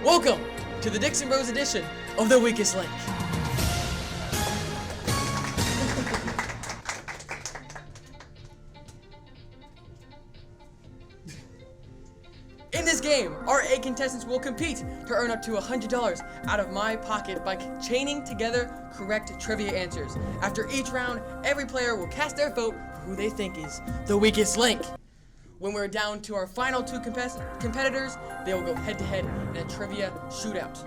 Welcome to the Dixon Bros edition of The Weakest Link. In this game, our 8 contestants will compete to earn up to $100 out of my pocket by chaining together correct trivia answers. After each round, every player will cast their vote for who they think is the weakest link. When we're down to our final 2 competitors, they will go head-to-head in a trivia shootout.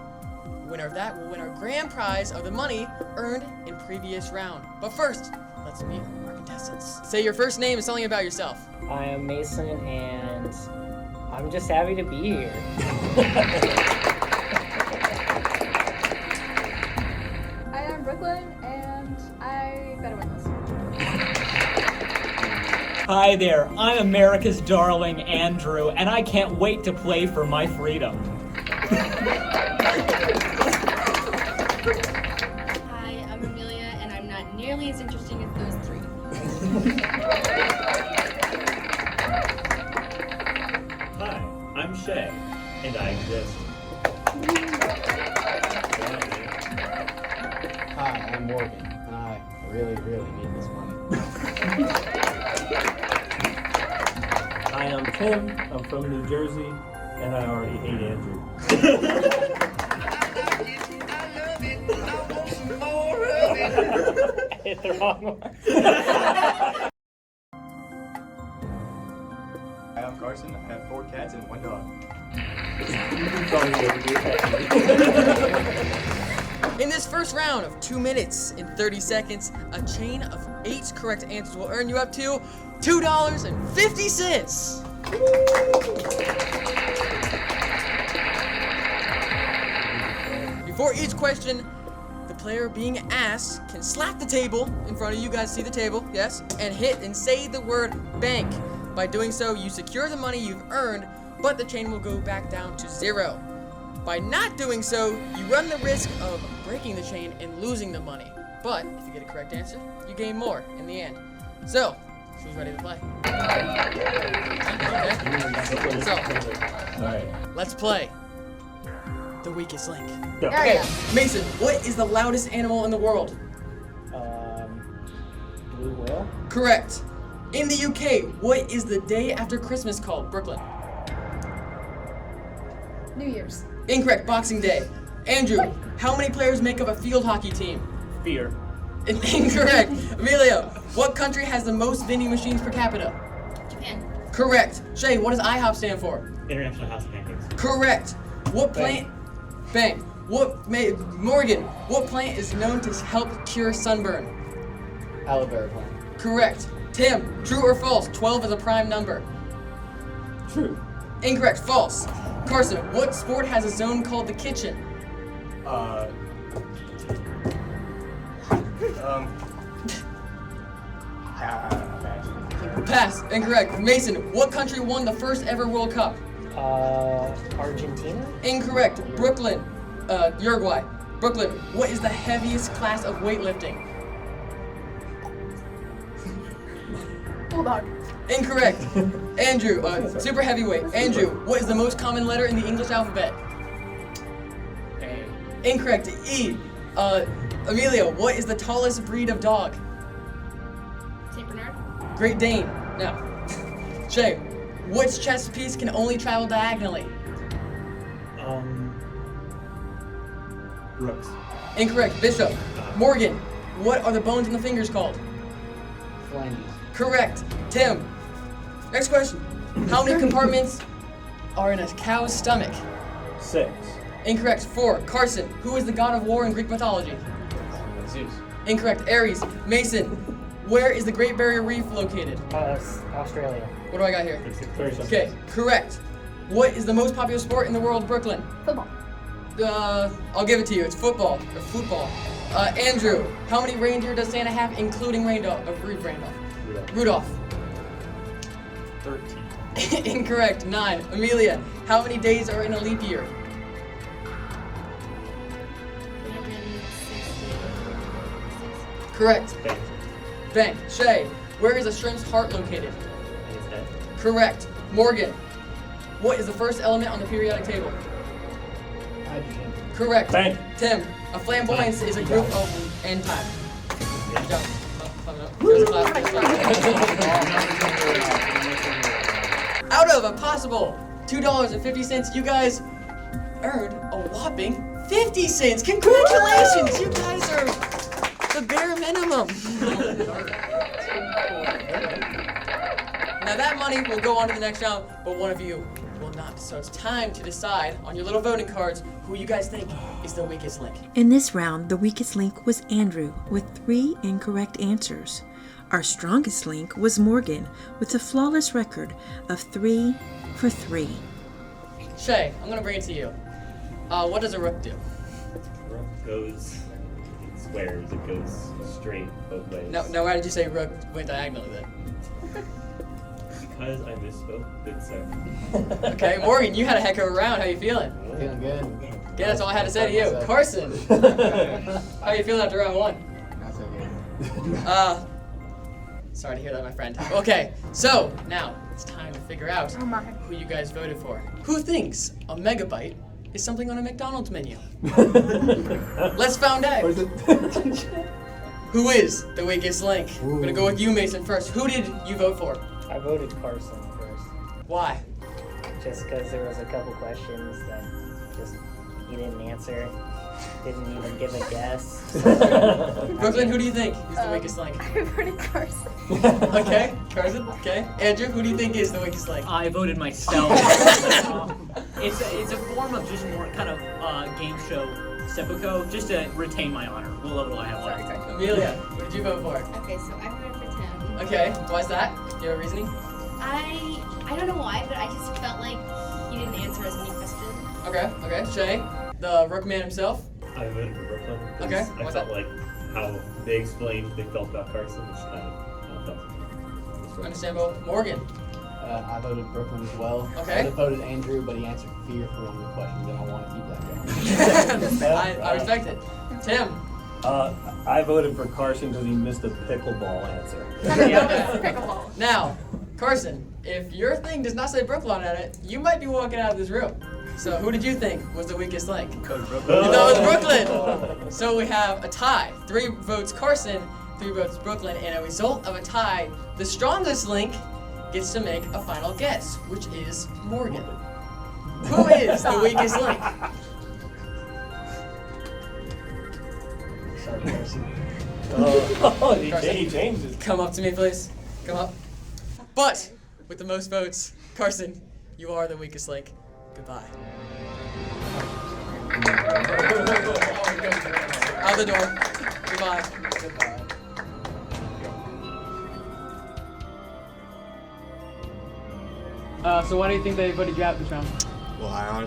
Winner of that will win our grand prize of the money earned in previous round. But first, let's meet our contestants. Say your first name and something about yourself. I am Mason, and I'm just happy to be here. I am Brooklyn, and I better win this. Hi there, I'm America's darling Andrew, and I can't wait to play for my freedom. Hi, I'm Amelia, and I'm not nearly as interesting as those 3. Hi, I'm Shay, and I exist. Hi, I'm Morgan, and I really need this money. Hi, I'm Tim. I'm from New Jersey, and I already hate Andrew. Hit the wrong one. Hi, I'm Carson. I have 4 cats and 1 dog. In this first round of 2 minutes and 30 seconds, a chain of 8 correct answers will earn you up to $2.50. Before each question, the player being asked can slap the table in front of you guys, see the table, yes, and hit and say the word bank. By doing so, you secure the money you've earned, but the chain will go back down to 0. By not doing so, you run the risk of breaking the chain and losing the money. But if you get a correct answer, you gain more in the end. So, who's ready to play? Okay. So, Alright. let's play the weakest link. There we Okay, go. Mason, what is the loudest animal in the world? Blue whale? Correct. In the UK, what is the day after Christmas called? Brooklyn. New Year's. Incorrect. Boxing Day. Andrew, how many players make up a field hockey team? Fear. Incorrect. Amelia, what country has the most vending machines per capita? Japan. Correct. Shay, what does IHOP stand for? International House of Pancakes. Correct. What plant? Bang. Morgan, what plant is known to help cure sunburn? Aloe vera plant. Correct. Tim, true or false? 12 is a prime number. True. Incorrect. False. Carson, what sport has a zone called the kitchen? Pass. Incorrect. Mason, what country won the first ever World Cup? Argentina? Incorrect. Brooklyn, Uruguay. Brooklyn, what is the heaviest class of weightlifting? Bulldog. Incorrect. Andrew, super heavyweight. Andrew, what is the most common letter in the English alphabet? A. Incorrect. E. Amelia, what is the tallest breed of dog? St. Bernard. Great Dane. No. Shay, which chess piece can only travel diagonally? Brooks. Incorrect. Bishop. Morgan, what are the bones in the fingers called? Flanges. Correct. Tim, next question. How many compartments are in a cow's stomach? 6. Incorrect. 4. Carson, who is the god of war in Greek mythology? Zeus. Incorrect. Aries. Mason, where is the Great Barrier Reef located? Australia. What do I got here? 36. Okay, correct. What is the most popular sport in the world, Brooklyn? Football. I'll give it to you. It's football. Or football. Andrew, how many reindeer does Santa have, including Rudolph? 13. Incorrect. 9. Amelia, how many days are in a leap year? 366. Correct. Bang. Bang. Shay, where is a shrimp's heart located? In his head. Correct. Morgan, what is the first element on the periodic table? hydrogen. Correct. Bang. Tim, a flamboyance is a group of end time. Good job. Thumb it up. Give us a clap. Give us a clap. Out of a possible $2.50, you guys earned a whopping 50 cents. Congratulations! You guys are the bare minimum. Now that money will go on to the next round, but one of you will not. So it's time to decide on your little voting cards who you guys think is the weakest link. In this round, the weakest link was Andrew with 3 incorrect answers. Our strongest link was Morgan with a flawless record of 3 for 3. Shay, I'm gonna bring it to you. What does a rook do? Rook goes, it squares, it goes straight both ways. No, why did you say rook went diagonally then? Because I misspoke, good sir. Okay, Morgan, you had a heck of a round. How you feeling? Feeling good. Yeah, that's all I had to say to you. Carson, how you feeling after round 1? Not so good. Sorry to hear that, my friend. Okay, so now it's time to figure out Oh my. who you guys voted for. Who thinks a megabyte is something on a McDonald's menu? Let's find out. Or is it? Who is the weakest link? I'm gonna go with you, Mason, first. Who did you vote for? I voted Carson first. Why? Just because there was a couple questions that just he didn't answer. Didn't even give a guess. Brooklyn, who do you think is the weakest link? I voted Carson. Okay, Carson. Okay, Andrew, who do you think is the weakest link? I voted myself. It's a form of just more kind of game show seppuku, just to retain my honor. What level do I have left? Amelia, who did you vote for? Okay, so I voted for Tim. Okay, why's that? Do you have a reasoning? I don't know why, but I just felt like he didn't answer as many questions. Okay, Shay, the rook man himself. I voted for Brooklyn. 'Cause Okay, I what's felt that? like how they explained they felt about Carson. It's kind of how I felt. Understandable. Morgan. I voted Brooklyn as well. Okay. I would have voted Andrew, but he answered fear for one of the questions, and I want to keep that going. I respect it. Tim. I voted for Carson because he missed a pickleball answer. Pickleball. Now, Carson, if your thing does not say Brooklyn on it, you might be walking out of this room. So who did you think was the weakest link? Code You thought it was Brooklyn. So we have a tie. 3 votes Carson, 3 votes Brooklyn, and a result of a tie, the strongest link gets to make a final guess, which is Morgan. Who is the weakest link? Sorry, Carson. He changed his. Come up to me, please. Come up. But with the most votes, Carson, you are the weakest link. Goodbye. Out the door. Goodbye. Goodbye. So why do you think they voted you out this round? Well, I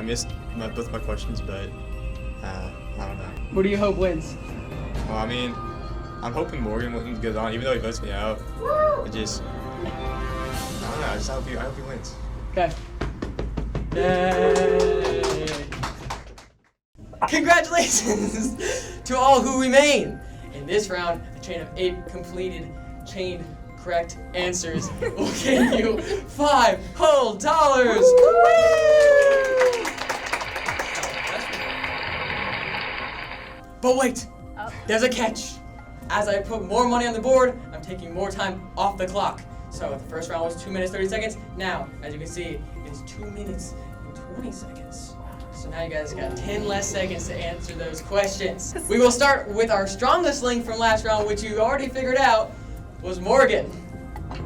missed both my questions, but I don't know. Who do you hope wins? Well, I mean, I'm hoping Morgan goes on, even though he votes me out. I don't know. I hope he wins. Okay. Yay! Congratulations to all who remain. In this round, a chain of 8 completed chain correct answers will get you $5 whole dollars. But wait, there's a catch. As I put more money on the board, I'm taking more time off the clock. So the first round was 2 minutes 30 seconds. Now, as you can see, it's 2 minutes and 20 seconds. So now you guys got 10 less seconds to answer those questions. We will start with our strongest link from last round, which you already figured out was Morgan.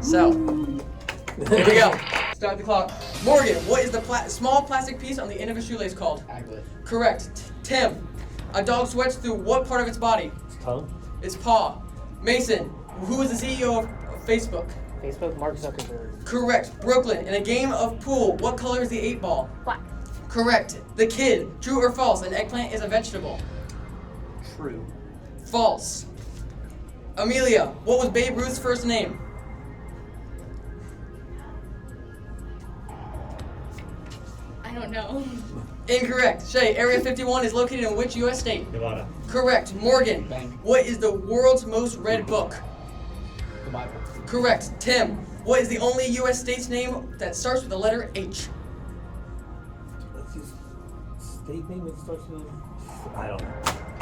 So, here we go. Start the clock. Morgan, what is the small plastic piece on the end of a shoelace called? Aglet. Correct. Tim, a dog sweats through what part of its body? Tongue? Its paw. Mason, who is the CEO of Facebook? Facebook, Mark Zuckerberg. Correct. Brooklyn, in a game of pool, what color is the 8 ball? Black. Correct. The Kid, true or false? An eggplant is a vegetable. True. False. Amelia, what was Babe Ruth's first name? I don't know. Incorrect. Shay, Area 51 is located in which U.S. state? Nevada. Correct. Morgan, Bang. what is the world's most read book? The Bible. Correct. Tim, what is the only U.S. state's name that starts with the letter H? state name that starts with? I don't know.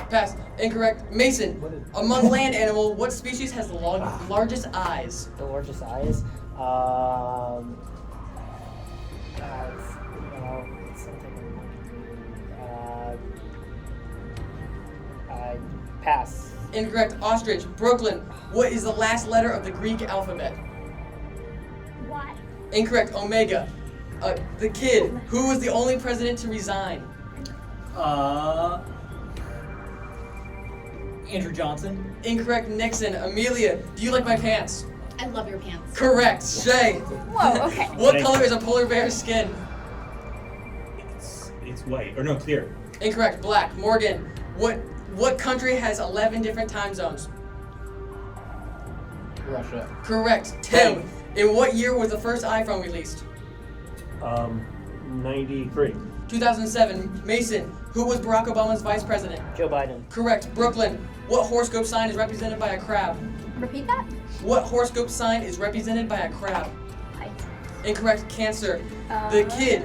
Pass. Incorrect. Mason. Among land animal, what species has the largest eyes? The largest eyes. It's something. Pass. Incorrect. Ostrich. Brooklyn. What is the last letter of the Greek alphabet? Why? Incorrect. Omega. The Kid. Who was the only president to resign? Andrew Johnson. Incorrect. Nixon. Amelia. Do you like my pants? I love your pants. Correct. Shay. Whoa, okay. What color is a polar bear's skin? It's white. Or no, clear. Incorrect. Black. Morgan. What country has 11 different time zones? Russia. Correct. Tim. In what year was the first iPhone released? 93. 2007. Mason. Who was Barack Obama's vice president? Joe Biden. Correct. Brooklyn. What horoscope sign is represented by a crab? Repeat that? What horoscope sign is represented by a crab? Pisces. Incorrect. Cancer. The Kid.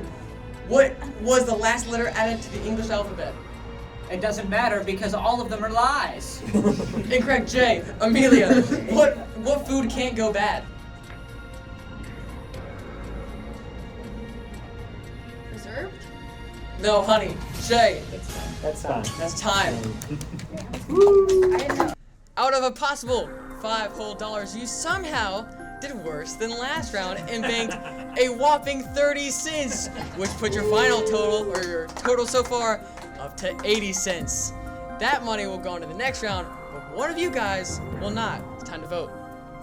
What was the last letter added to the English alphabet? It doesn't matter because all of them are lies. Incorrect. J. Amelia. What food can't go bad? Preserved? No, honey. Shay. That's fine. That's time. I didn't know. Out of a possible $5 whole, you somehow did worse than last round and banked a whopping 30 cents, which put your final total, or your total so far, up to 80 cents. That money will go into the next round, but one of you guys will not. It's time to vote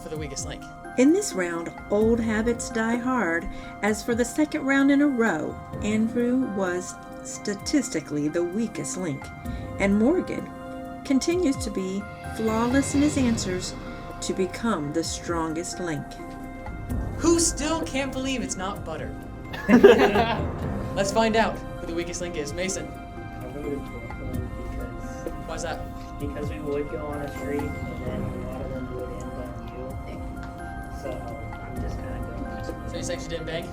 for the weakest link. In this round, old habits die hard, as for the second round in a row, Andrew was statistically the weakest link, and Morgan continues to be flawless in his answers to become the strongest link. Who still can't believe it's not butter? Let's find out who the weakest link is. Mason. I voted Brooklyn because Why's that? we would go on a streak and then a lot of them would end on you. So I'm just kind of going this way. So you're saying she didn't bank?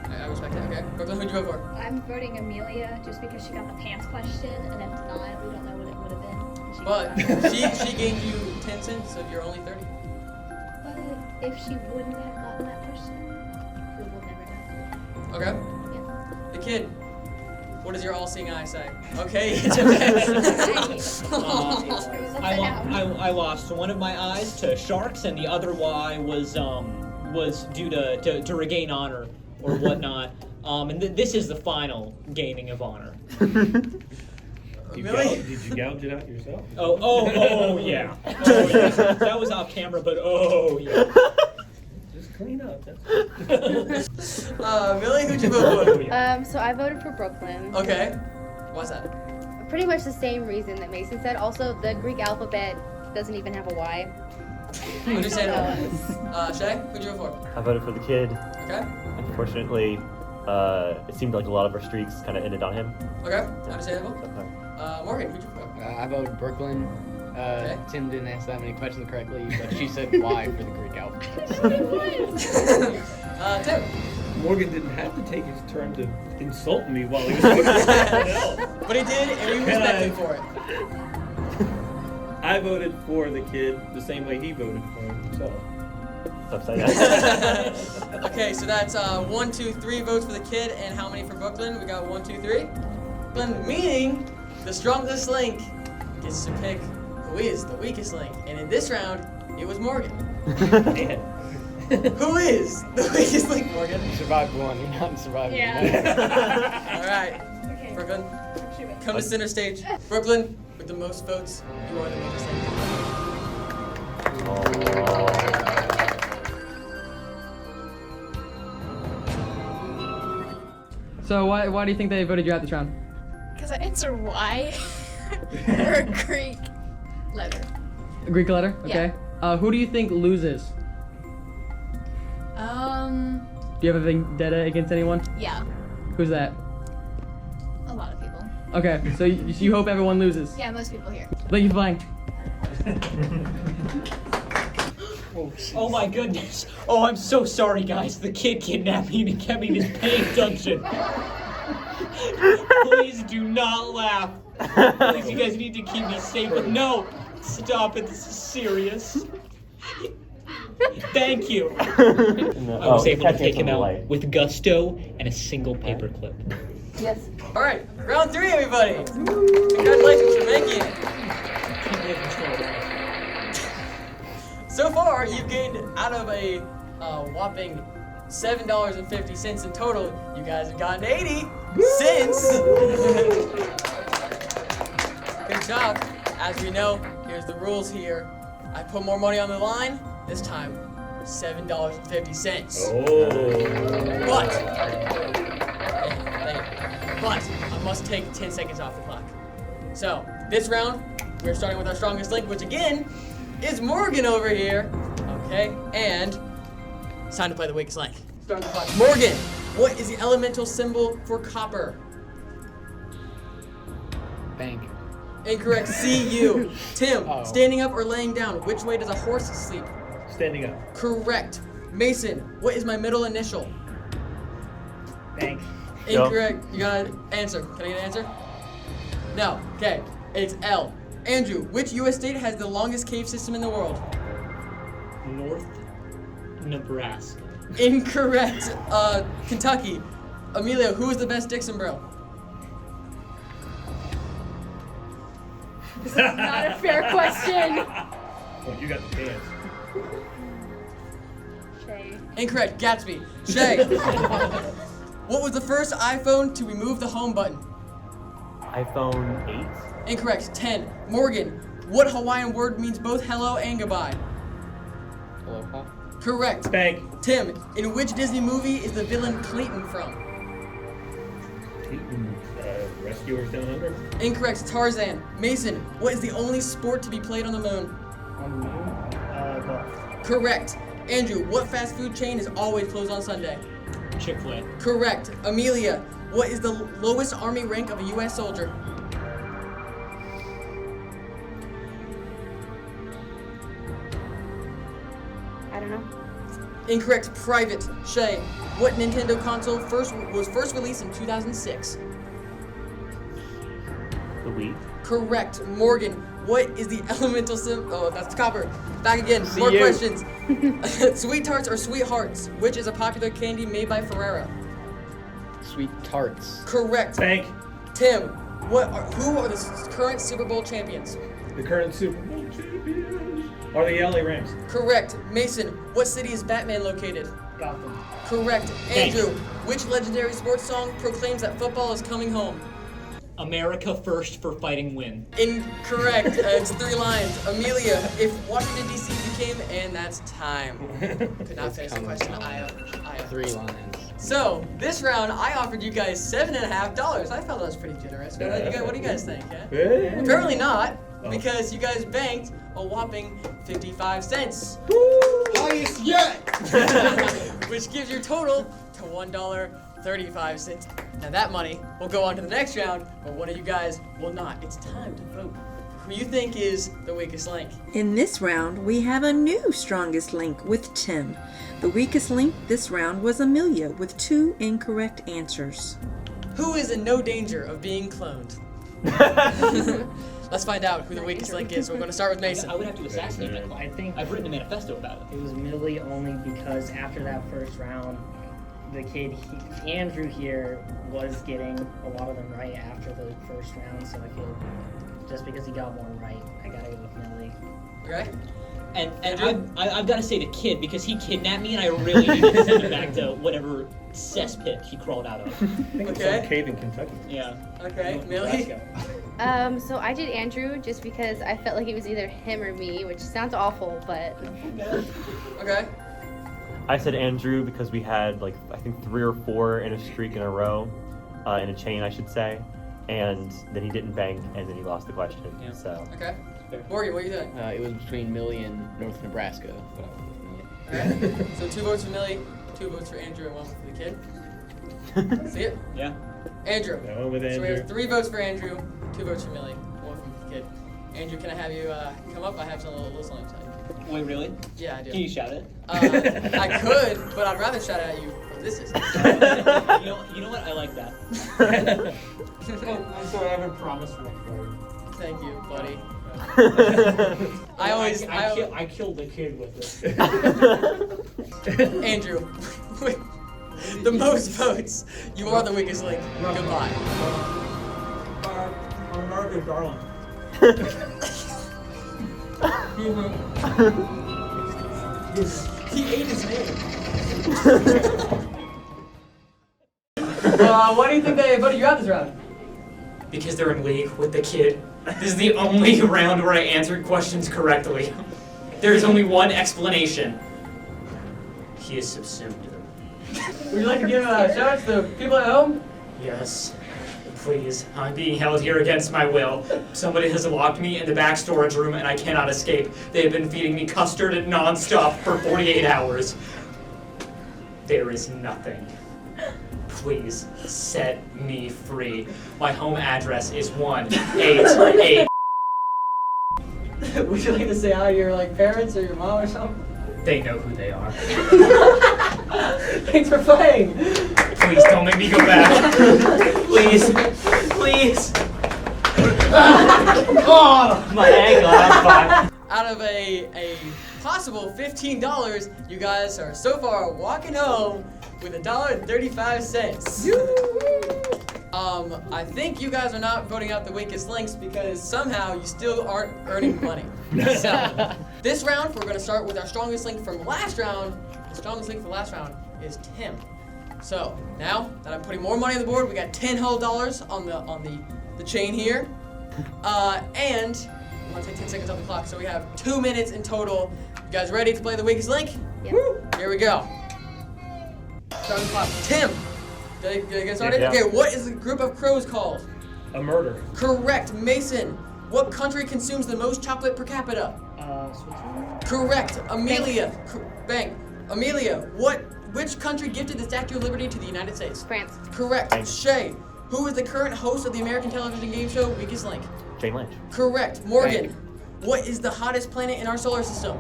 I respect it. Okay. Brooklyn, who'd you vote for? I'm voting Amelia just because she got the pants question, and if not, we don't know what it would have been. And she But got it. she gave you 10 cents, so you're only 30. But if she wouldn't have gotten that question, we will never know. Okay. Yeah. The Kid. What does your all-seeing eye say? Okay, it's a mess. It was upside down. I lost one of my eyes to sharks, and the other eye was due to regain honor or whatnot. And this is the final gaining of honor. Did Really? you gouge it out yourself? Oh yeah. Oh, yeah. That was off camera, but oh yeah. Just clean up. Millie, who'd you vote So I voted for Brooklyn. for? Okay. Why's that? Pretty much the same reason that Mason said. Also, the Greek alphabet doesn't even have a Y. Understandable. Shay, who'd you vote I voted for the Kid. for? Okay. Unfortunately, it seemed like a lot of our streaks kind of ended on him. Okay. Understandable. Morgan, who'd you vote for? I voted Brooklyn. Okay. Tim didn't answer that many questions correctly, but she said Y for the Greek alphabet. So. Tim. Morgan didn't have to take his turn to insult me while he was doing something else. But he did, and we respect him for it. I voted for the Kid the same way he voted for himself. It's upside down. Okay, so that's 1, 2, 3 votes for the Kid, and how many for Brooklyn? We got 1, 2, 3. Brooklyn, meaning the strongest link gets to pick who is the weakest link. And in this round, it was Morgan. Who is the weakest link, Morgan? You survived one, you're not surviving Yeah. All right, Okay. Brooklyn, come to center stage. Brooklyn, with the most votes, you are the weakest link. So why do you think they voted you out this round? Because I answered Y for a Greek letter. A Greek letter? Okay. Who do you think loses? Do you have a vendetta against anyone? Yeah, Who's that? a lot of people. Okay, so you hope everyone loses. Yeah, most people here. Thank you for playing. Oh my goodness. Oh, I'm so sorry, guys. The Kid kidnapped me and kept me in his pain dungeon. Please do not laugh. Please, you guys need to keep me safe. But no, stop it. This is serious. Thank you. I was able to take him out with gusto and a single paper clip. Yes. All right, round 3, everybody. Congratulations for making it. So far, you've gained out of a whopping $7.50 in total. You guys have gotten 80 cents. Good job. As we know, here's the rules here. I put more money on the line. This time, $7.50. Oh. But I must take 10 seconds off the clock. So, this round, we're starting with our strongest link, which again is Morgan over here. Okay, and it's time to play the weakest link. Start the clock. Morgan, what is the elemental symbol for copper? Bank. Incorrect. CU. Tim, Oh. standing up or laying down? Which way does a horse sleep? Standing up. Correct. Mason, what is my middle initial? Bank. Incorrect. You got an answer. Can I get an answer? No. Okay. It's L. Andrew, which U.S. state has the longest cave system in the world? North Nebraska. Incorrect. Kentucky. Amelia, who is the best Dixon Bro? This is not a fair question. Well, you got the chance. Shay. Incorrect. Gatsby. Shay. What was the first iPhone to remove the home button? iPhone 8. Incorrect. 10. Morgan, what Hawaiian word means both hello and goodbye? Aloha. Correct. Bank. Tim, in which Disney movie is the villain Clayton from? Rescuers Down Under. Incorrect. Tarzan. Mason, what is the only sport to be played on the moon? On the moon? Golf. Correct. Andrew, what fast food chain is always closed on Sunday? Chick-fil-A. Correct. Amelia, what is the lowest army rank of a U.S. soldier? I don't know. Incorrect. Private. Shay, what Nintendo console was first released in 2006? The Wii. Correct. Morgan, what is the elemental symbol? Oh, that's copper. Back again. See More you. questions. Sweet tarts or sweethearts? Which is a popular candy made by Ferrero? Sweet tarts. Correct. Bank. Tim, who are the current Super Bowl champions? The current Super Bowl champions are the LA Rams. Correct. Mason, what city is Batman located? Gotham. Correct. Andrew, which legendary sports song proclaims that football is coming home? America first for fighting win. Incorrect. It's 3 lines. Amelia, if Washington D.C. became, and that's time. Could not finish the question. I 3 lines. So this round, I offered you guys $7.50. I felt that was pretty generous. What do you guys think? Yeah? Apparently not, because you guys banked a whopping 55 cents. Highest yet. Which gives your total to $1.35. Now that money will go on to the next round, but one of you guys will not. It's time to vote for who you think is the weakest link. In this round, we have a new strongest link with 10. The weakest link this round was Amelia with 2 incorrect answers. Who is in no danger of being cloned? Let's find out who the weakest link is. We're going to start with Mason. I would have to assassinate my I client. think I've written a manifesto about it. it was Millie only because after that first round, the kid, Andrew here, was getting a lot of them right after the first round, so I feel just because he got one right, I gotta go with Millie. Okay? And I've got to say the kid, because he kidnapped me and I really need to send him back to whatever cesspit he crawled out of. I think it's Okay. some cave in Kentucky. Yeah. Okay, Millie? So I did Andrew just because I felt like it was either him or me, which sounds awful, but Okay. I said Andrew because we had like I think 3 or 4 in a streak in a row, in a chain I should say, and then he didn't bank and then he lost the question. Yeah. So Okay. Morgan, what are you doing? It was between Millie and North Nebraska, but I went with Millie. Alright. So 2 votes for Millie, 2 votes for Andrew, and 1 for the kid. See it? Yeah. Andrew. No, with So we Andrew. have 3 votes for Andrew, 2 votes for Millie, 1 for the kid. Andrew, can I have you come up? I have some little something to tell you. Wait, really? Yeah, I do. Can you shout it? I could, but I'd rather shout at you for this is. You know what? I like that. I'm sorry, I haven't promised one for you. Thank you, buddy. I killed the kid with it. Andrew, with the most votes, you are the weakest link. Goodbye. American darling. He ate his name. Why do you think they voted you out this round? Because they're in league with the kid. This is the only round where I answered questions correctly. There's only one explanation. He is subsumed them. Would you like to give a shout out to the people at home? Yes. Please. I'm being held here against my will. Somebody has locked me in the back storage room and I cannot escape. They have been feeding me custard non-stop for 48 hours. There is nothing. Please set me free. My home address is 188. Would you like to say hi to your parents or your mom or something? They know who they are. Thanks for playing. Please don't make me go back. Please. Please. Oh, my ankle. I'm fine. Out of a possible $15, you guys are so far walking home with $1.35. I think you guys are not voting out the weakest links because somehow you still aren't earning money. So, this round, we're going to start with our strongest link from last round. The strongest link for last round is Tim. So, now that I'm putting more money on the board, we got $10 whole on the chain here. And I'm going to take 10 seconds off the clock, so we have 2 minutes in total. You guys ready to play the weakest link? Yep. Woo! Here we go. Start the clock. Tim! Did I get started? Yeah. Okay, what is the group of crows called? A murder. Correct. Mason, what country consumes the most chocolate per capita? Switzerland? Correct. Amelia. Bang. Amelia, which country gifted the Statue of Liberty to the United States? France. Correct. Bang. Shay, who is the current host of the American television game show Weakest Link? Jane Lynch. Correct. Morgan, what is the hottest planet in our solar system?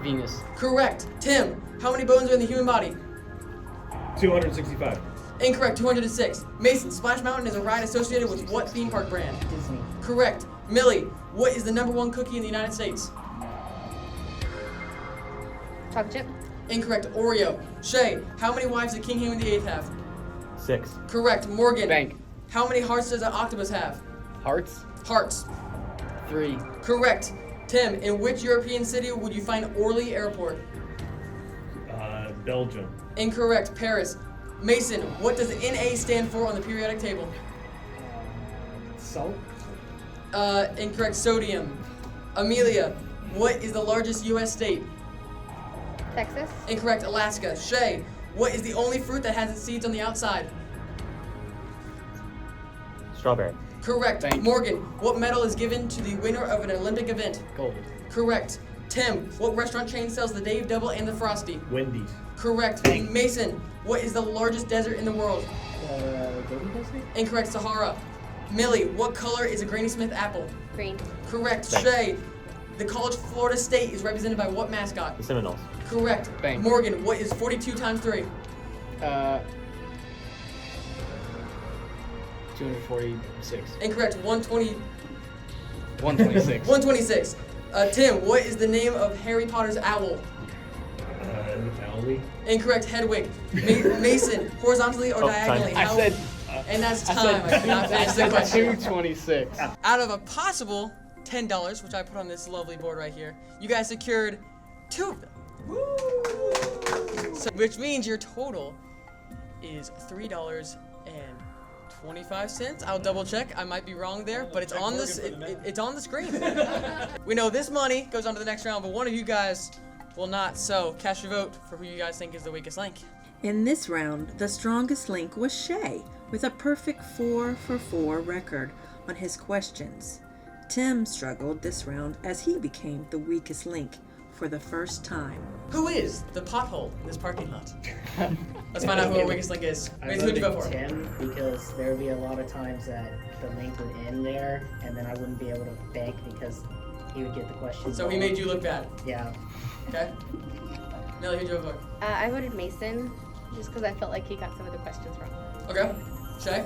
Venus. Correct. Tim, how many bones are in the human body? 265. Incorrect. 206. Mason, Splash Mountain is a ride associated with what theme park brand? Disney. Correct. Millie, what is the #1 cookie in the United States? Chocolate chip. Incorrect. Oreo. Shay, how many wives did King Henry VIII have? 6. Correct. Morgan, Bank. how many hearts does an octopus have? Hearts. Hearts. 3. Correct. Tim, in which European city would you find Orly Airport? Belgium. Incorrect. Paris. Mason, what does Na stand for on the periodic table? Salt? Incorrect. Sodium. Amelia, what is the largest U.S. state? Texas. Incorrect. Alaska. Shay, what is the only fruit that has its seeds on the outside? Strawberry. Correct. Thank you. Morgan, what medal is given to the winner of an Olympic event? Gold. Correct. Tim, what restaurant chain sells the Dave Double and the Frosty? Wendy's. Correct. Mason, what is the largest desert in the world? Golden Desert? Incorrect. Sahara. Millie, what color is a Granny Smith apple? Green. Correct. Thanks. Shay, the college Florida State is represented by what mascot? The Seminoles. Correct. Thanks. Morgan, what is 42 times 3? 246. Incorrect. 120. 126. 126. Tim, what is the name of Harry Potter's owl? Owlie. Incorrect. Hedwig. Mason, horizontally or Oh, diagonally? time. How- I said. And that's I time. I cannot finish the question. 226. Out of a possible $10, which I put on this lovely board right here, you guys secured 2 of them. So, which means your total is $3.25. I'll double check. I might be wrong there, but it's on this. It's on the screen. We know this money goes on to the next round, but one of you guys will not. So cast your vote for who you guys think is the weakest link. In this round, the strongest link was Shay, with a perfect 4 for 4 record on his questions. Tim struggled this round as he became the weakest link for the first time. Who is the pothole in this parking lot? Let's find out who our weakest link is. I Mason, who'd you vote voted for? Tim because there would be a lot of times that the link would end there, and then I wouldn't be able to bank because he would get the question. So he made you look bad. Yeah. Okay. Millie, who'd you vote for? I voted Mason just because I felt like he got some of the questions wrong. Okay. Shay?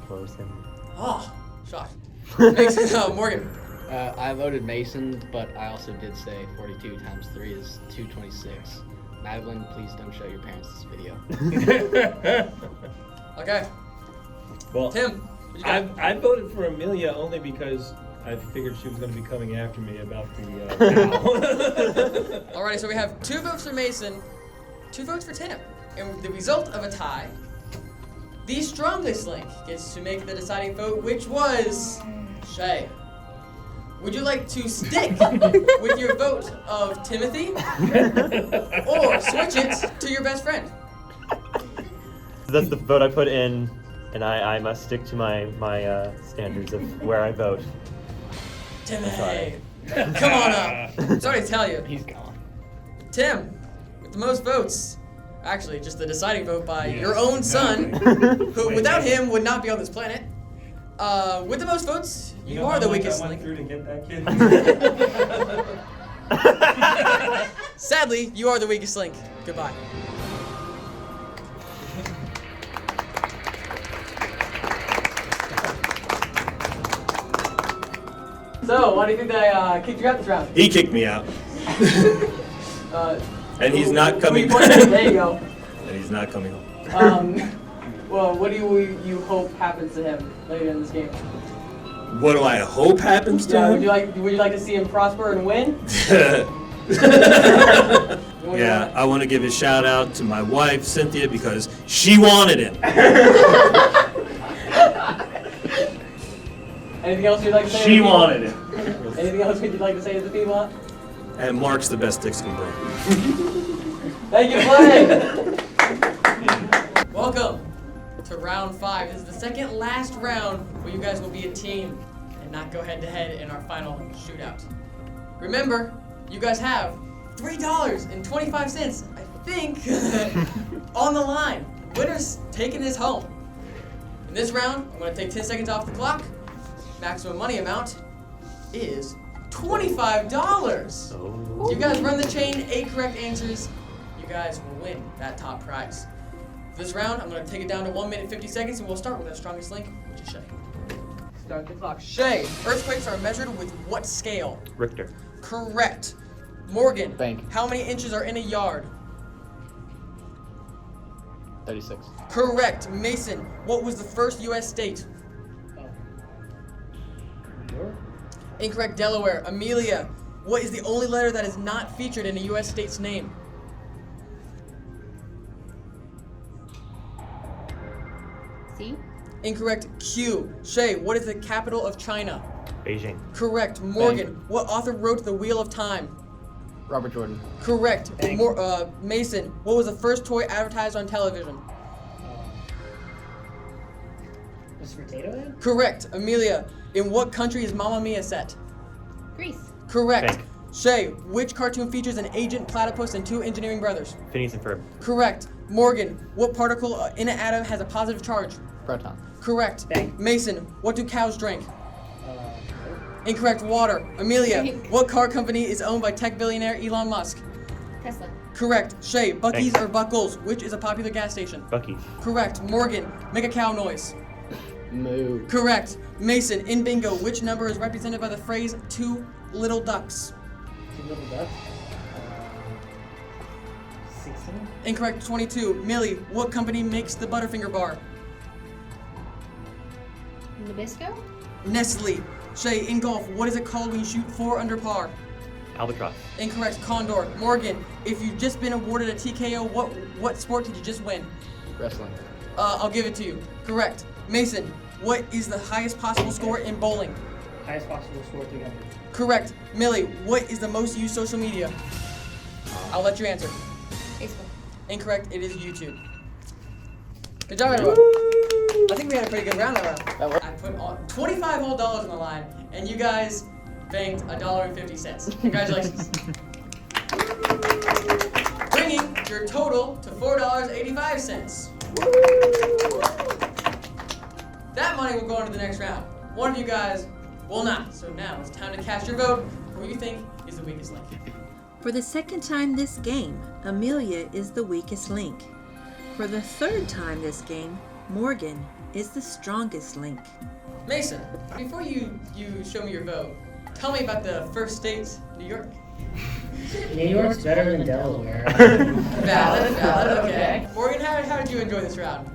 What was him? Oh, shocked. Mason, Morgan. I voted Mason, but I also did say 42 times 3 is 226. Madeline, please don't show your parents this video. Okay. Well, Tim, what you got? I voted for Amelia only because I figured she was going to be coming after me about the cow. Alrighty, so we have 2 votes for Mason, 2 votes for Tim. And the result of a tie, the strongest link gets to make the deciding vote, which was Shay. Would you like to stick with your vote of Timothy or switch it to your best friend? That's the vote I put in, and I must stick to my standards of where I vote. Timothy, come on up. Sorry to tell you. He's gone. Tim, with the most votes, actually just the deciding vote by your own son, who without him would not be on this planet. With the most votes, you are the weakest link. through to get that kid. Sadly, you are the weakest link. Goodbye. So, why do you think they kicked you out this round? He kicked me out. And he's not coming back. There you go. And he's not coming home. Well, what do you hope happens to him later in this game? What do I hope happens to him? Would you like to see him prosper and win? Yeah, I want to give a shout out to my wife, Cynthia, because she wanted it. Anything else you'd like to say? She wanted it. Anything else you'd like to say to the people? And Mark's the best Dixon Bro. Thank you for playing. Welcome to round 5. This is the second last round where you guys will be a team and not go head to head in our final shootout. Remember, you guys have $3.25, I think, on the line. Winner's taking this home. In this round, I'm going to take 10 seconds off the clock. Maximum money amount is $25. Oh. You guys run the chain, 8 correct answers. You guys will win that top prize. For this round, I'm going to take it down to 1 minute 50 seconds, and we'll start with our strongest link, which is Shay. Start the clock. Shay, earthquakes are measured with what scale? Richter. Correct. Morgan, Bank. how many inches are in a yard? 36. Correct. Mason, what was the first U.S. state? Incorrect. Delaware. Amelia, what is the only letter that is not featured in a U.S. state's name? C. Incorrect. Q. Shay, what is the capital of China? Beijing. Correct. Morgan, what author wrote The Wheel of Time? Robert Jordan. Correct. Mason, what was the first toy advertised on television? Mr. Potato Head? Correct. Amelia, in what country is Mamma Mia set? Greece. Correct. Bank. Shay, which cartoon features an agent platypus and 2 engineering brothers? Phineas and Ferb. Correct. Morgan, what particle in an atom has a positive charge? Proton. Correct. Bank. Mason, what do cows drink? Incorrect. Water. Amelia, what car company is owned by tech billionaire Elon Musk? Tesla. Correct. Shay, Buc-ee's Bank. or Buckles, which is a popular gas station? Buc-ee's. Correct. Morgan, make a cow noise. Moo. Correct. Mason, in bingo, which number is represented by the phrase 2 little ducks? 2 little ducks. 16. Incorrect. 22. Millie, what company makes the Butterfinger bar? Nabisco. Nestle. Shay, in golf, what is it called when you shoot 4 under par? Albatross. Incorrect. Condor. Morgan, if you've just been awarded a TKO, what sport did you just win? Wrestling. I'll give it to you. Correct. Mason, what is the highest possible score in bowling? Highest possible score 300. Correct. Millie, what is the most used social media? I'll let you answer. Facebook. Incorrect. It is YouTube. Good job, everyone. I think we had a pretty good round that round. That worked. I put all $25 whole on the line, and you guys banked $1.50. Congratulations. Bringing your total to $4.85. That money will go into the next round. One of you guys will not. So now it's time to cast your vote for who you think is the weakest link. For the second time this game, Amelia is the weakest link. For the third time this game, Morgan is the strongest link. Mason, before you show me your vote, tell me about the first state, New York. New York's better than Delaware. Valid, okay. Morgan, how did you enjoy this round?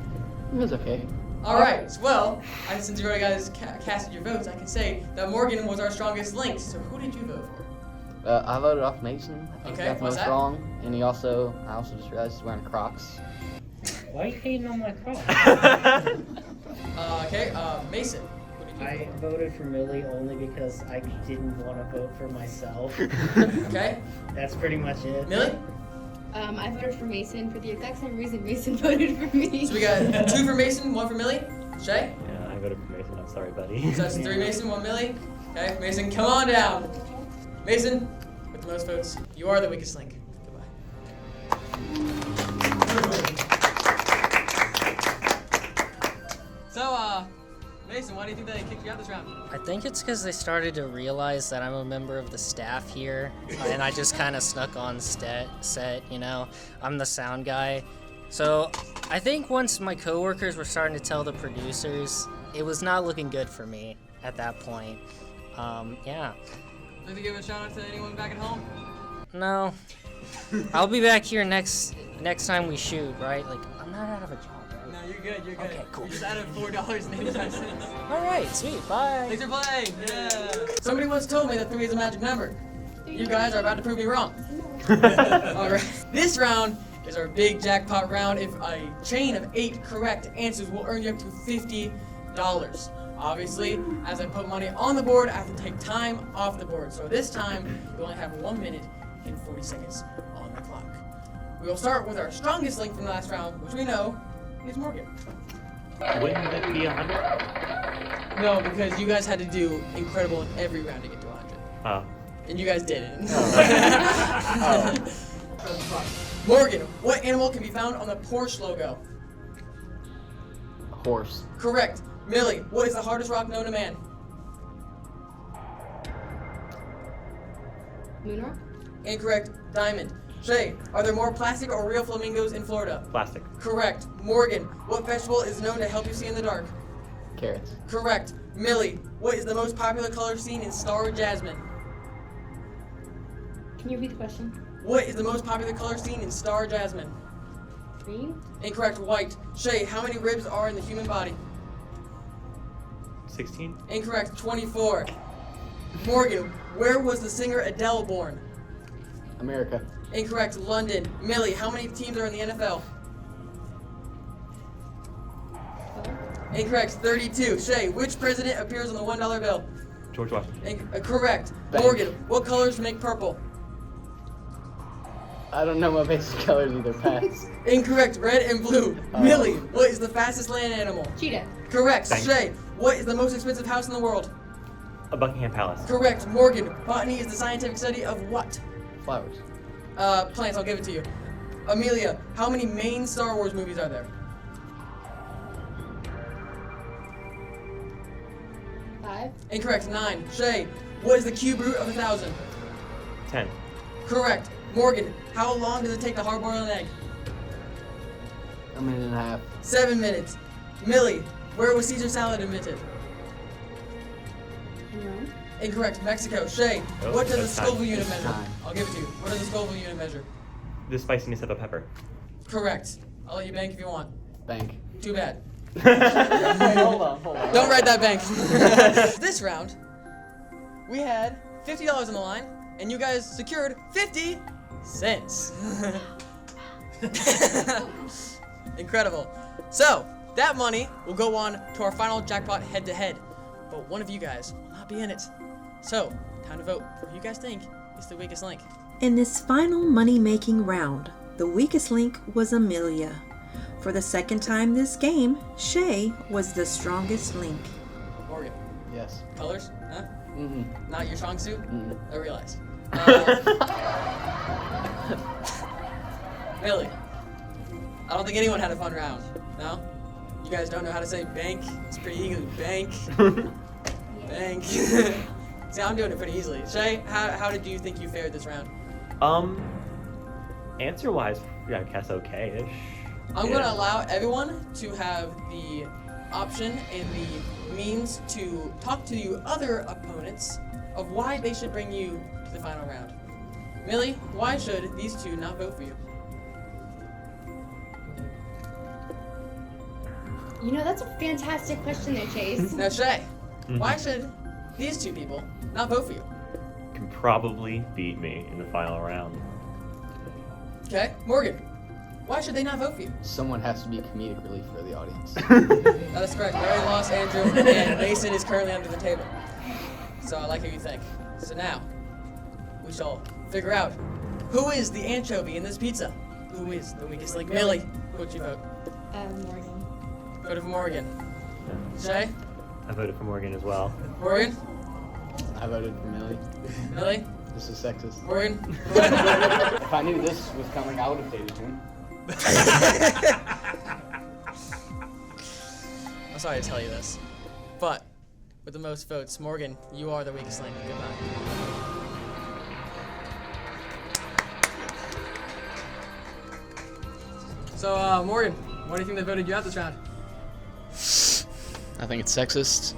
It was okay. All right, well, since you already guys casted your votes, I can say that Morgan was our strongest link. So who did you vote for? I voted off Mason. I think Okay, he got the what's most that? wrong. And I also just realized he's wearing Crocs. Why are you hating on my car? Mason, who did you I voted for Millie only because I didn't want to vote for myself. vote? Okay, That's pretty much it. Millie? I voted for Mason for the exact same reason Mason voted for me. So we got 2 for Mason, 1 for Millie. Shay? Yeah, I voted for Mason. I'm sorry, buddy. So that's 3 Mason, 1 Millie. Okay, Mason, come on down. Mason, with the most votes, you are the weakest link. Goodbye. So, Mason, why do you think they kicked you out this round? I think it's because they started to realize that I'm a member of the staff here, and I just kind of snuck on set, you know. I'm the sound guy. So I think once my coworkers were starting to tell the producers, it was not looking good for me at that point. Yeah. Like to give a shout out to anyone back at home? No. I'll be back here next time we shoot, right? Like, I'm not out of a job, right? No, you're good, you're good. Okay, cool. You're just out of $4.85. All right, sweet, bye. Thanks for playing. Yeah. Somebody once told me that 3 is a magic number. You guys are about to prove me wrong. All right. This round is our big jackpot round. If a chain of 8 correct answers will earn you up to $50. Obviously, as I put money on the board, I have to take time off the board. So this time, you only have 1 minute and 40 seconds on the clock. We will start with our strongest link from the last round, which we know is Morgan. Wouldn't it be 100? No, because you guys had to do incredible in every round to get to 100. Oh. And you guys didn't. Morgan, what animal can be found on the Porsche logo? Horse. Correct. Millie, what is the hardest rock known to man? Moonrock? Incorrect. Diamond. Shay, are there more plastic or real flamingos in Florida? Plastic. Correct. Morgan, what vegetable is known to help you see in the dark? Carrots. Correct. Millie, what is the most popular color seen in Star Jasmine? Can you repeat the question? What is the most popular color seen in Star Jasmine? Green? Incorrect. White. Shay, how many ribs are in the human body? 16? Incorrect. 24. Morgan, where was the singer Adele born? America. Incorrect. London. Millie, how many teams are in the NFL? Incorrect. 32. Shay, which president appears on the $1 bill? George Washington. Correct. Bank. Morgan, what colors make purple? I don't know my basic colors either. Pass. Incorrect. Red and blue. Millie, what is the fastest land animal? Cheetah. Correct. Thanks. Shay, what is the most expensive house in the world? A Buckingham Palace. Correct. Morgan, botany is the scientific study of what? Flowers. Plants, I'll give it to you. Amelia, how many main Star Wars movies are there? 5. Incorrect. 9. Shay, what is the cube root of 1,000? 10. Correct. Morgan, how long does it take to hard-boil an egg? A minute and a half. 7 minutes. Millie, where was Caesar salad invented? Rome? Incorrect. Mexico. Shay, Oh, what does the that's time. Scoville unit It's measure? time. I'll give it to you. What does the Scoville unit measure? The spiciness of a pepper. Correct. I'll let you bank if you want. Bank. Too bad. Hold on. Don't write that bank. This round, we had $50 on the line, and you guys secured 50 cents. Incredible. So, that money will go on to our final jackpot head-to-head, but one of you guys will not be in it. So, time to vote for who you guys think is the weakest link. In this final money-making round, the weakest link was Amelia. For the second time this game, Shay was the strongest link. Morgan, Yes. colors? Huh? Mm-mm. Not your strong suit? Mm-mm. I realize. Really? I don't think anyone had a fun round. No? You guys don't know how to say bank? It's pretty easy. Bank. Bank. See, I'm doing it pretty easily. Shay, how did you think you fared this round? Answer-wise, yeah, I guess okay-ish. I'm going to allow everyone to have the option and the means to talk to you other opponents of why they should bring you to the final round. Millie, why should these two not vote for you? You know, that's a fantastic question there, Chase. Now, Shay, why should these two people not vote for you? Can probably beat me in the final round. Okay, Morgan, why should they not vote for you? Someone has to be comedic relief for the audience. That is correct. We already lost Andrew, and Mason is currently under the table. So I like how you think. So now, we shall figure out who is the anchovy in this pizza. Who is the weakest link? Millie, who would you vote? Morgan. Voted for Morgan. Shay? I voted for Morgan as well. Morgan? I voted for Millie. Millie? This is sexist. Morgan? If I knew this was coming, I would have dated him. I'm sorry to tell you this, but with the most votes, Morgan, you are the weakest link. Goodbye. So, Morgan, why do you think they voted you out this round? I think it's sexist.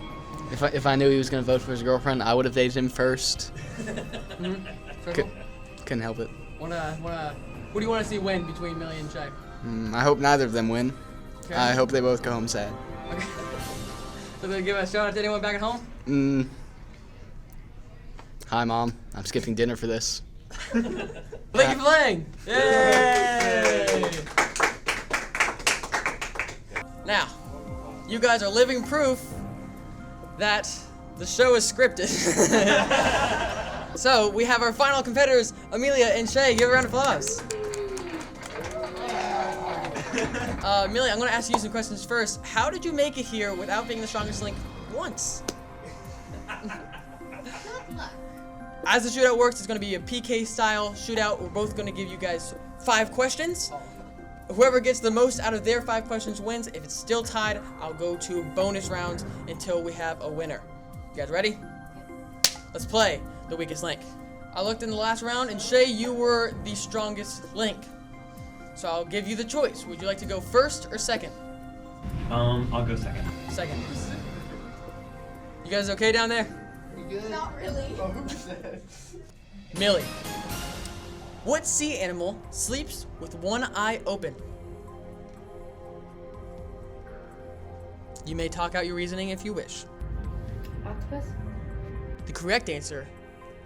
If I knew he was gonna vote for his girlfriend, I would have dated him first. Couldn't help it. Who do you want to see win between Millie and Shay? I hope neither of them win. Okay. I hope they both go home sad. Okay. So they give a shout out to anyone back at home? Hi, Mom. I'm skipping dinner for this. Thank you for playing! Yay! Now, you guys are living proof that the show is scripted. So, we have our final competitors, Amelia and Shay. Give a round of applause. Amelia, I'm going to ask you some questions first. How did you make it here without being the strongest link once? As the shootout works, it's going to be a PK style shootout. We're both going to give you guys 5 questions. Whoever gets the most out of their 5 questions wins. If it's still tied, I'll go to bonus rounds until we have a winner. You guys ready? Let's play the weakest link. I looked in the last round, and Shay, you were the strongest link. So I'll give you the choice. Would you like to go first or second? I'll go second. Second. You guys okay down there? Not really. Millie, what sea animal sleeps with one eye open? You may talk out your reasoning if you wish. Octopus? The correct answer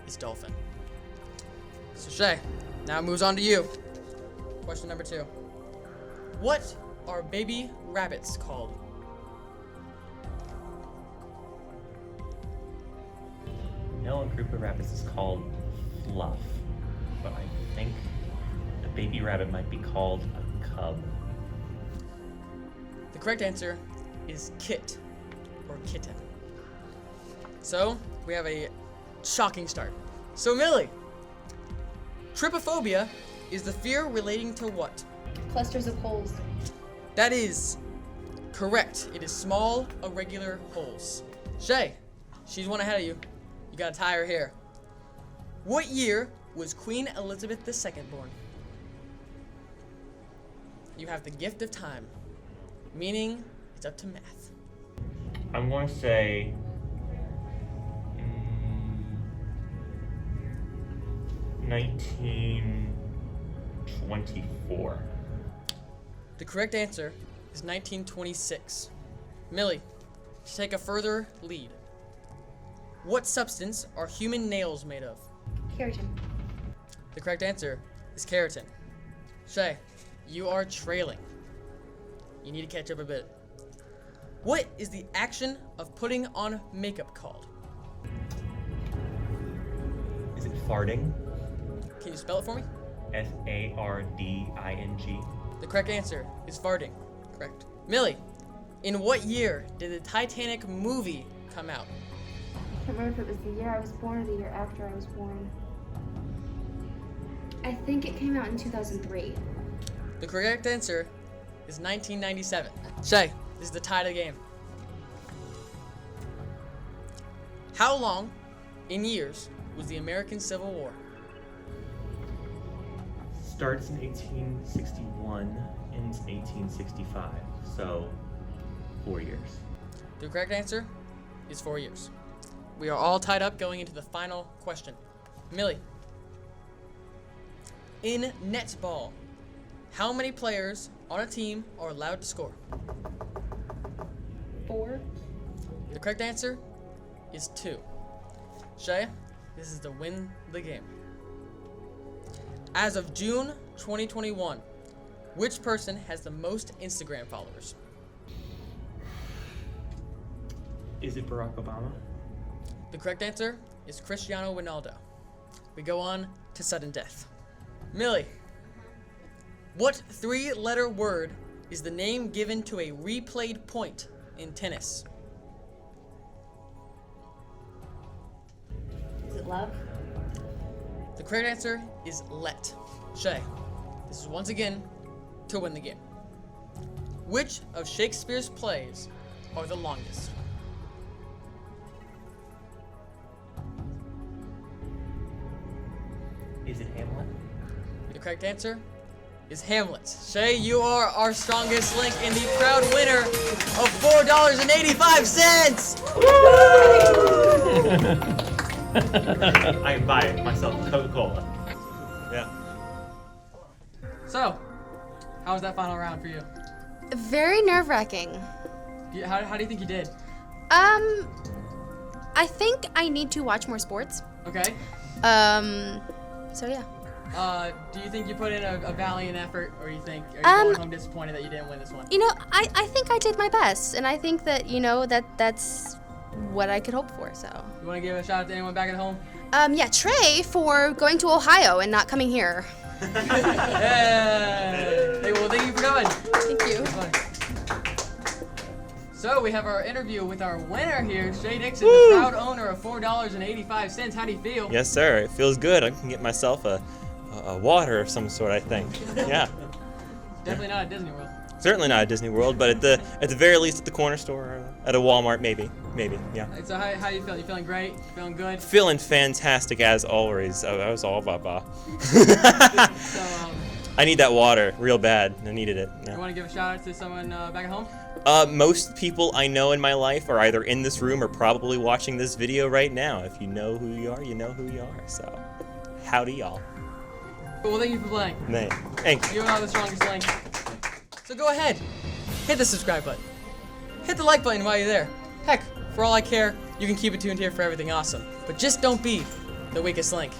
is dolphin. So Shay, now it moves on to you. Question number 2. What are baby rabbits called? No, a group of rabbits is called fluff, but I think a baby rabbit might be called a cub. The correct answer is kit, or kitten. So, we have a shocking start. So Millie, trypophobia is the fear relating to what? Clusters of holes. That is correct. It is small, irregular holes. Shay, she's one ahead of you. You gotta tie her here. What year was Queen Elizabeth II born? You have the gift of time, meaning it's up to math. I'm going to say 1924. The correct answer is 1926. Millie, to take a further lead. What substance are human nails made of? Keratin. The correct answer is keratin. Shay, you are trailing. You need to catch up a bit. What is the action of putting on makeup called? Is it farding? Can you spell it for me? Farding. The correct answer is farting. Correct. Millie, in what year did the Titanic movie come out? I can't remember if it was the year I was born or the year after I was born. I think it came out in 2003. The correct answer is 1997. Shay, this is the tie to the game. How long in years was the American Civil War? Starts in 1861 since 1865, so 4 years. The correct answer is 4 years. We are all tied up going into the final question. Millie, in netball, how many players on a team are allowed to score? 4. The correct answer is 2. Shay, this is to win the game. As of June 2021, which person has the most Instagram followers? Is it Barack Obama? The correct answer is Cristiano Ronaldo. We go on to sudden death. Millie, what 3-letter word is the name given to a replayed point in tennis? Is it love? The correct answer is let. Shay, this is once again to win the game. Which of Shakespeare's plays are the longest? Is it Hamlet? The correct answer is Hamlet. Shay, you are our strongest link and the proud winner of $4.85. I buy myself a Coca-Cola. Yeah. So, how was that final round for you? Very nerve-wracking. How do you think you did? I think I need to watch more sports. Okay. So yeah. Do you think you put in a valiant effort, or are you going home disappointed that you didn't win this one? You know, I think I did my best, and I think that, that's what I could hope for, so. You want to give a shout out to anyone back at home? Yeah, Trey for going to Ohio and not coming here. Hey, well, thank you for coming. Thank you. So we have our interview with our winner here, Shay Dixon, the proud owner of $4.85. How do you feel? Yes, sir. It feels good. I can get myself a water of some sort, I think. Yeah. Definitely not at Disney World. Certainly not at Disney World, but at the very least at the corner store, or at a Walmart, maybe, yeah. So how you feel? You feeling great? Feeling good? Feeling fantastic as always. I was all baba. So, I need that water real bad. I needed it. Yeah. You want to give a shout out to someone back at home? Most people I know in my life are either in this room or probably watching this video right now. If you know who you are, you know who you are. So, howdy y'all. Well, thank you for playing. Thank you. You are the strongest link. So go ahead, hit the subscribe button. Hit the like button while you're there. Heck, for all I care, you can keep it tuned here for everything awesome. But just don't be the weakest link.